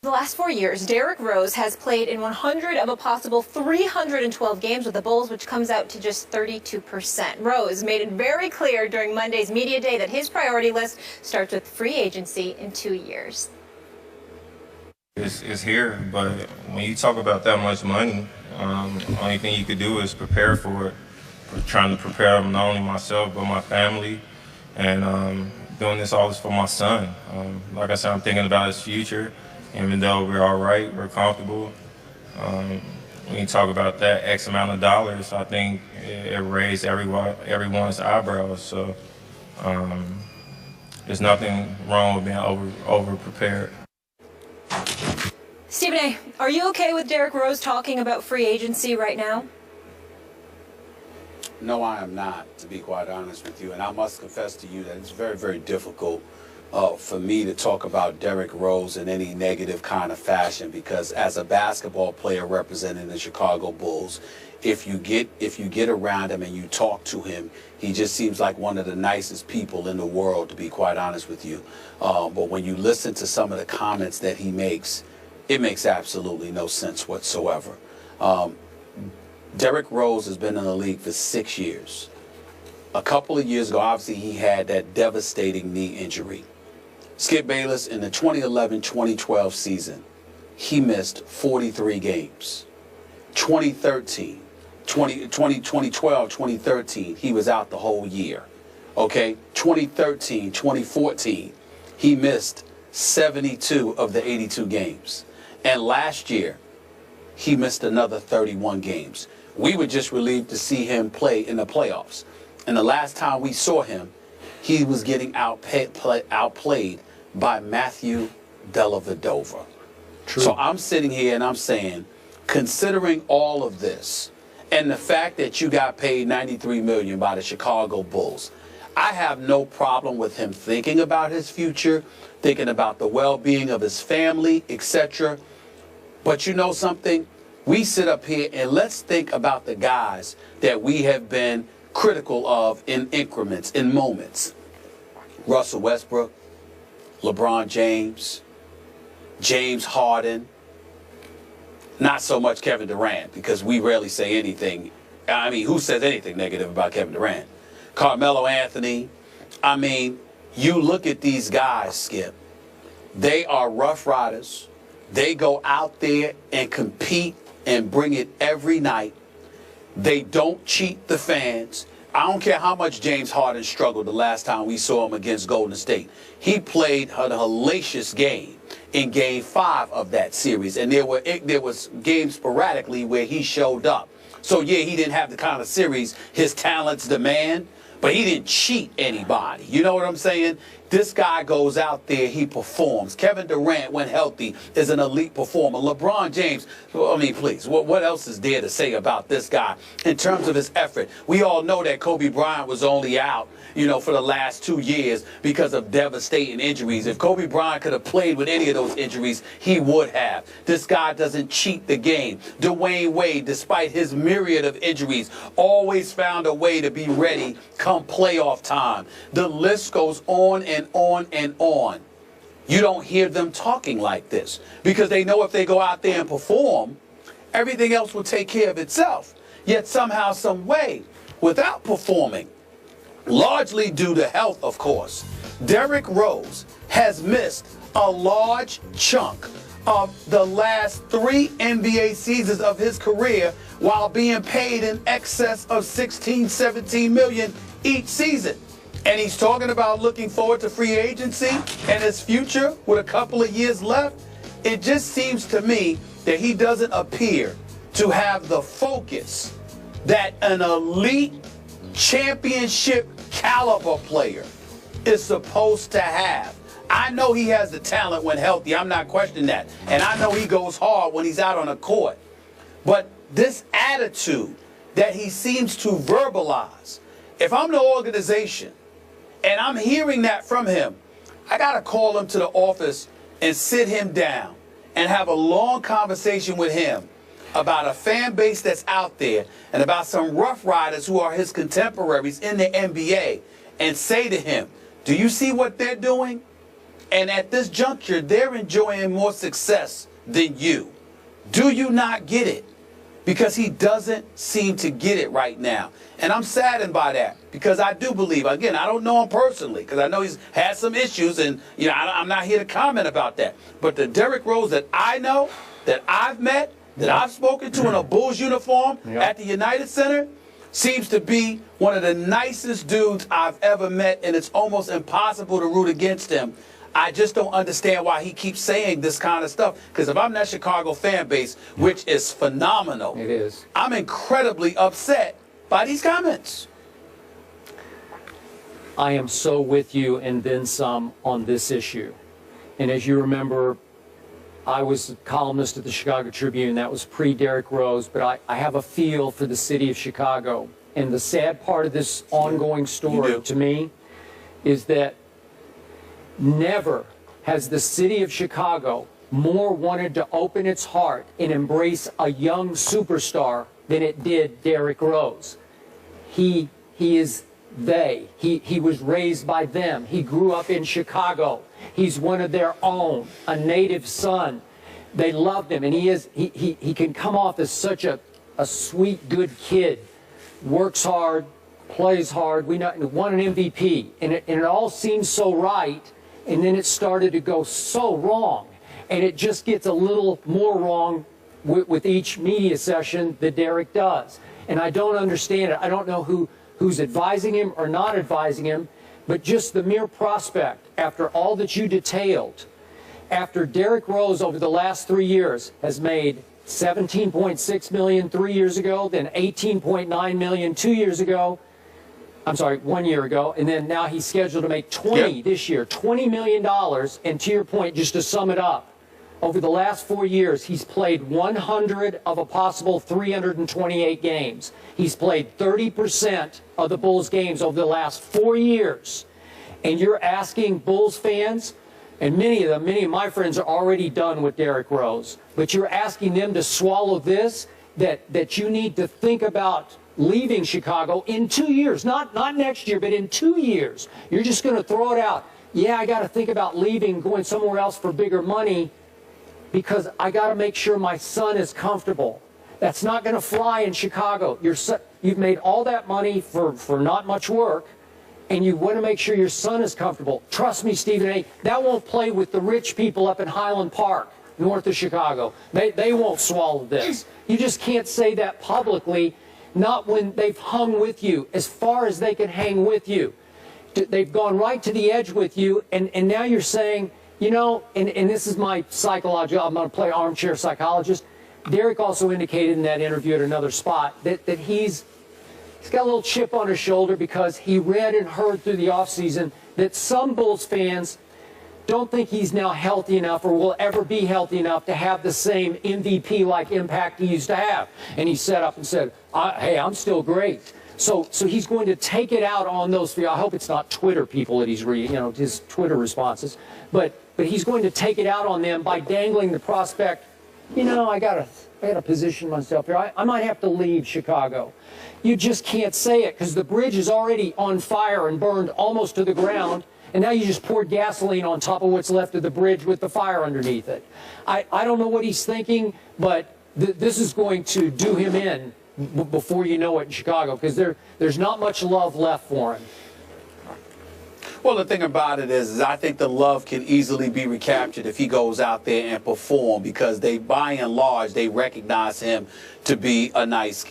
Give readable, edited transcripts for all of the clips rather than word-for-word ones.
The last 4 years, Derrick Rose has played in 100 of a possible 312 games with the Bulls, which comes out to just 32%. Rose made it very clear during Monday's media day that his priority list starts with free agency in 2 years. It's here, but when you talk about that much money, only thing you could do is prepare for it. We're trying to prepare not only myself, but my family, and doing this all is for my son. Like I said, I'm thinking about his future. Even though we're all right, we're comfortable, when you talk about that X amount of dollars, I think it raised everyone's eyebrows. So there's nothing wrong with being over prepared. Stephen A., are you okay with Derrick Rose talking about free agency right now? No, I am not, to be quite honest with you. And I must confess to you that it's very, very difficult for me to talk about Derrick Rose in any negative kind of fashion, because as a basketball player representing the Chicago Bulls, if you get around him and you talk to him, he just seems like one of the nicest people in the world, to be quite honest with you. But when you listen to some of the comments that he makes, it makes absolutely no sense whatsoever. Derrick Rose has been in the league for 6 years. A couple of years ago, obviously, he had that devastating knee injury. Skip Bayless, in the 2011-2012 season, he missed 43 games. 2012, 2013, he was out the whole year. Okay, 2013, 2014, he missed 72 of the 82 games. And last year, he missed another 31 games. We were just relieved to see him play in the playoffs. And the last time we saw him, he was getting outplayed by Matthew Dellavedova. True. So I'm sitting here and I'm saying, considering all of this and the fact that you got paid $93 million by the Chicago Bulls, I have no problem with him thinking about his future, thinking about the well-being of his family, etc. But you know something? We sit up here and let's think about the guys that we have been critical of in increments, in moments. Russell Westbrook, LeBron James, James Harden, not so much Kevin Durant, because we rarely say anything. I mean, who says anything negative about Kevin Durant? Carmelo Anthony. I mean, you look at these guys, Skip. They are rough riders. They go out there and compete and bring it every night. They don't cheat the fans. I don't care how much James Harden struggled the last time we saw him against Golden State. He played a hellacious game in Game 5 of that series, and there was games sporadically where he showed up. So, yeah, he didn't have the kind of series his talents demand, but he didn't cheat anybody. You know what I'm saying? This guy goes out there, he performs. Kevin Durant, when healthy, is an elite performer. LeBron James, I mean, please, what else is there to say about this guy in terms of his effort? We all know that Kobe Bryant was only out, for the last 2 years because of devastating injuries. If Kobe Bryant could have played with any of those injuries, he would have. This guy doesn't cheat the game. Dwayne Wade, despite his myriad of injuries, always found a way to be ready come playoff time. The list goes on and on and on. You don't hear them talking like this because they know if they go out there and perform, everything else will take care of itself. Yet somehow, some way, without performing, largely due to health, of course, Derrick Rose has missed a large chunk of the last 3 NBA seasons of his career while being paid in excess of $16-17 million each season. And he's talking about looking forward to free agency and his future with a couple of years left. It just seems to me that he doesn't appear to have the focus that an elite championship caliber player is supposed to have. I know he has the talent when healthy. I'm not questioning that. And I know he goes hard when he's out on the court. But this attitude that he seems to verbalize, if I'm the organization and I'm hearing that from him, I got to call him to the office and sit him down and have a long conversation with him about a fan base that's out there and about some rough riders who are his contemporaries in the NBA and say to him, do you see what they're doing? And at this juncture, they're enjoying more success than you. Do you not get it? Because he doesn't seem to get it right now. And I'm saddened by that, because I do believe, again, I don't know him personally, because I know he's had some issues, and I'm not here to comment about that. But the Derrick Rose that I know, that I've met, that I've spoken to in a Bulls uniform at the United Center, seems to be one of the nicest dudes I've ever met, and it's almost impossible to root against him. I just don't understand why he keeps saying this kind of stuff, because if I'm that Chicago fan base, which is phenomenal, it is, I'm incredibly upset by these comments. I am so with you and then some on this issue. And as you remember, I was a columnist at the Chicago Tribune. That was pre-Derrick Rose, but I have a feel for the city of Chicago. And the sad part of this ongoing story to me is that never has the city of Chicago more wanted to open its heart and embrace a young superstar than it did Derrick Rose. He is they. He was raised by them. He grew up in Chicago. He's one of their own, a native son. They loved him, and he can come off as such a sweet, good kid. Works hard, plays hard. We won an MVP, and it all seems so right. And then it started to go so wrong. And it just gets a little more wrong with each media session that Derrick does. And I don't understand it. I don't know who's advising him or not advising him, but just the mere prospect, after all that you detailed, after Derrick Rose over the last 3 years has made $17.6 million 3 years ago, then $18.9 million 2 years ago, I'm sorry, 1 year ago, and then now he's scheduled to make 20 this year, $20 million. And to your point, just to sum it up, over the last 4 years, he's played 100 of a possible 328 games. He's played 30% of the Bulls games over the last 4 years. And you're asking Bulls fans, and many of my friends are already done with Derrick Rose, but you're asking them to swallow this, that you need to think about leaving Chicago in 2 years, not next year, but in 2 years. You're just going to throw it out. Yeah, I got to think about leaving, going somewhere else for bigger money, because I got to make sure my son is comfortable. That's not going to fly in Chicago. You've made all that money for not much work, and you want to make sure your son is comfortable. Trust me, Stephen A., that won't play with the rich people up in Highland Park, north of Chicago. They won't swallow this. You just can't say that publicly. Not when they've hung with you as far as they can hang with you. They've gone right to the edge with you, and now you're saying, and this is my psychology, I'm going to play armchair psychologist. Derrick also indicated in that interview at another spot that he's got a little chip on his shoulder because he read and heard through the offseason that some Bulls fans don't think he's now healthy enough or will ever be healthy enough to have the same MVP-like impact he used to have. And he set up and said, hey, I'm still great. So he's going to take it out on those. I hope it's not Twitter people that he's reading, his Twitter responses. But he's going to take it out on them by dangling the prospect, I gotta position myself here. I might have to leave Chicago. You just can't say it because the bridge is already on fire and burned almost to the ground. And now you just poured gasoline on top of what's left of the bridge with the fire underneath it. I don't know what he's thinking, but this is going to do him in before you know it in Chicago, because there's not much love left for him. Well, the thing about it is I think the love can easily be recaptured if he goes out there and perform, because by and large, they recognize him to be a nice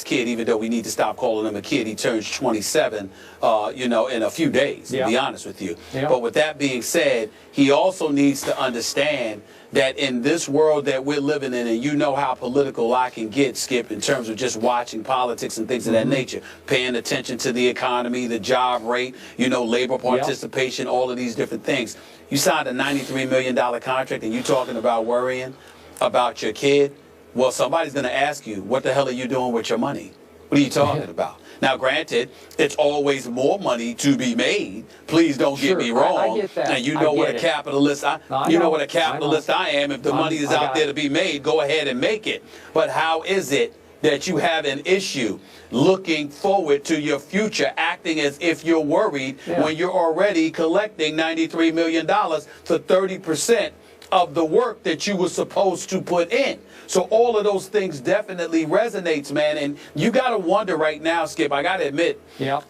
kid, even though we need to stop calling him a kid. He turns 27, in a few days, to be honest with you. Yeah. But with that being said, he also needs to understand that in this world that we're living in, and you know how political I can get, Skip, in terms of just watching politics and things of that nature, paying attention to the economy, the job rate, labor participation, all of these different things. You signed a $93 million contract and you're talking about worrying about your kid. Well, somebody's going to ask you, what the hell are you doing with your money? What are you talking about? Now, granted, it's always more money to be made. Please don't get me wrong. I get that. And you know what a capitalist I am. If the money is out there to be made, go ahead and make it. But how is it that you have an issue looking forward to your future, acting as if you're worried when you're already collecting $93 million for 30% of the work that you were supposed to put in. So all of those things definitely resonates, man. And you got to wonder right now, Skip, I got to admit,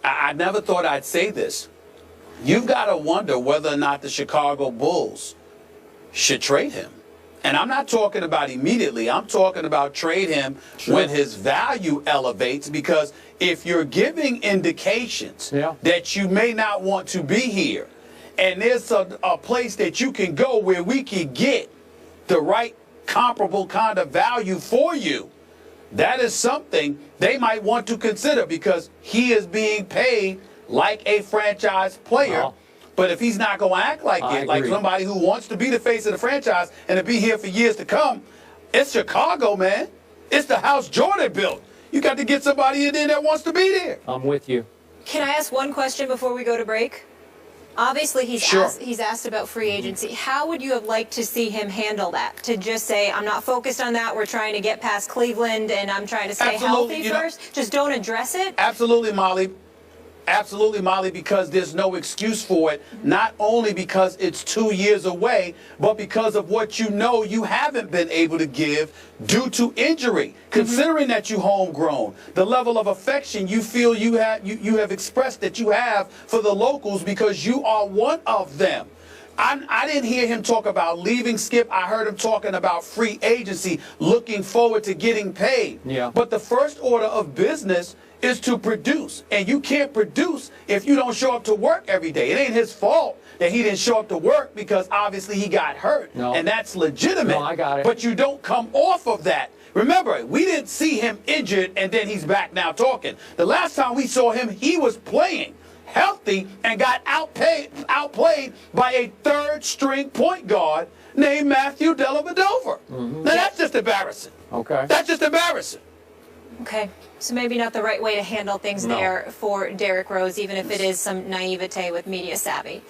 I never thought I'd say this. You've got to wonder whether or not the Chicago Bulls should trade him. And I'm not talking about immediately. I'm talking about trade him when his value elevates, because if you're giving indications that you may not want to be here, and there's a place that you can go where we can get the right comparable kind of value for you, that is something they might want to consider, because he is being paid like a franchise player. But if he's not going to act like like somebody who wants to be the face of the franchise and to be here for years to come, it's Chicago, man. It's the house Jordan built. You got to get somebody in there that wants to be there. I'm with you. Can I ask one question before we go to break? Obviously, he's asked about free agency. How would you have liked to see him handle that? To just say, I'm not focused on that. We're trying to get past Cleveland, and I'm trying to stay healthy first. Just don't address it? Absolutely, Molly. Absolutely, Molly, because there's no excuse for it, not only because it's 2 years away, but because of what you know you haven't been able to give due to injury. Considering that you homegrown, the level of affection you feel you have expressed that you have for the locals, because you are one of them. I didn't hear him talk about leaving, Skip. I heard him talking about free agency, looking forward to getting paid. But the first order of business is to produce. And you can't produce if you don't show up to work every day. It ain't his fault that he didn't show up to work, because obviously he got hurt. And that's legitimate. No, I got it. But you don't come off of that. Remember, we didn't see him injured and then he's back now talking. The last time we saw him, he was playing healthy and got outplayed by a third-string point guard named Matthew Dellavedova. Now, that's just embarrassing. That's just embarrassing. Okay, so maybe not the right way to handle things there for Derrick Rose, even if it is some naivete with media savvy.